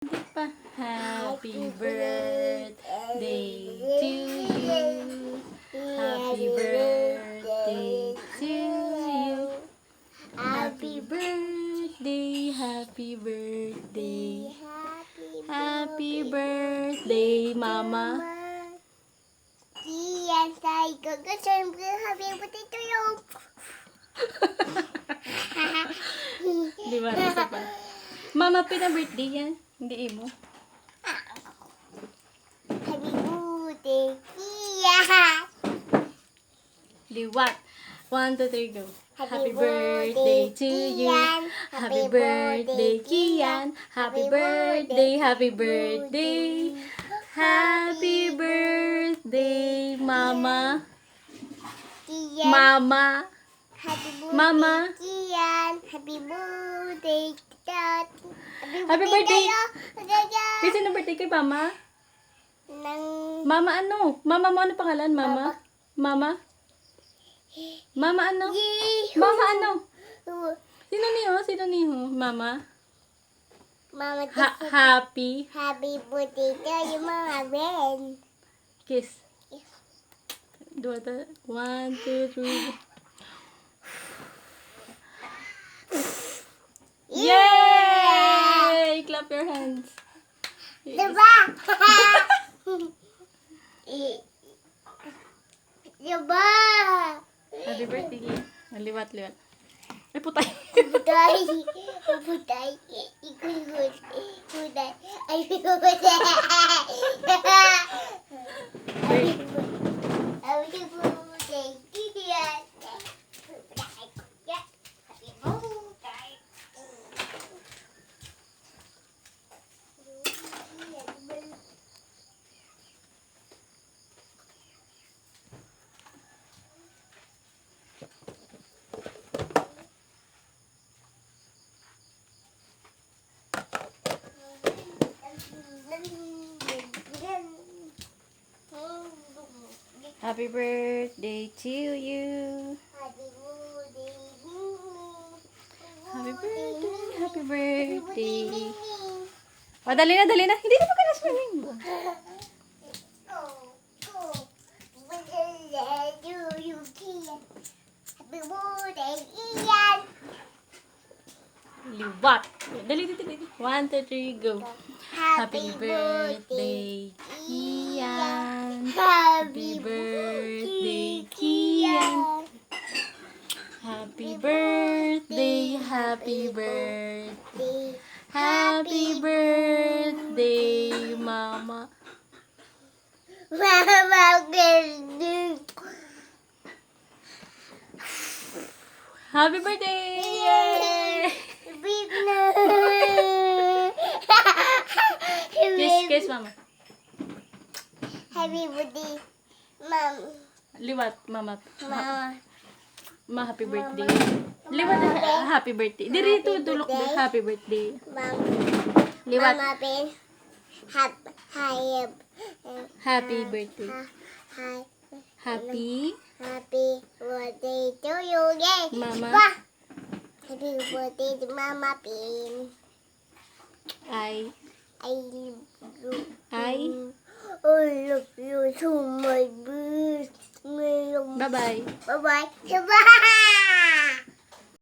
Pa. Happy birthday to you. Happy birthday to you. Happy birthday, happy birthday. Happy birthday, Mama. Yes, I go happy birthday to you. Di ba? Isa pa. Mama, pina-birthday yan. Hindi imo. Happy birthday, Kian. Liwat. 1, 2, 3, go. Happy Happy birthday to you. Kian. Happy birthday, Kian. Happy birthday, happy birthday. Happy birthday, Mama. Kian. Mama. Happy birthday, Mama. Kian. Happy birthday, Dad. Happy birthday. Dada. Kasi na birthday kay Mama? Nang Mama ano? Mama mo ano pangalan? Mama? Mama? Mama ano? Mama ano? Sino niyo? Sino niyo? Mama? Mama, Happy. happy birthday to you, Mama Ben. Kiss. 1, 2, 3. Yay! Clap your hands. Diba? Diba? Happy birthday. Liwat. Ay, putay. Putay. Putay. Ikut. Putay. Ay, putay. Happy birthday. Kian. Happy birthday to you. Happy birthday. Happy birthday. O, dali na. Hindi na pa ka na-swimming. Happy birthday, Ian. Liwat. Dali. 1, 2, 3, go. Happy birthday, Kian. Happy birthday, Kian. Happy birthday, happy birthday. Happy birthday, Mama. Mama, good. Happy birthday! Yay! Big na. Kiss, Mama. Happy birthday, Mom. Liwat, Mama. Mama. Happy birthday. Liwat, happy birthday. Dito, dulok din. Happy birthday. Mom. Liwat. Mama Ben. Happy birthday. Hi. Happy. Happy birthday to you. Yay. Mama. Wah. Happy birthday to Mama Ben. I I love you. I love you so much. Bye-bye. Bye-bye. Bye-bye.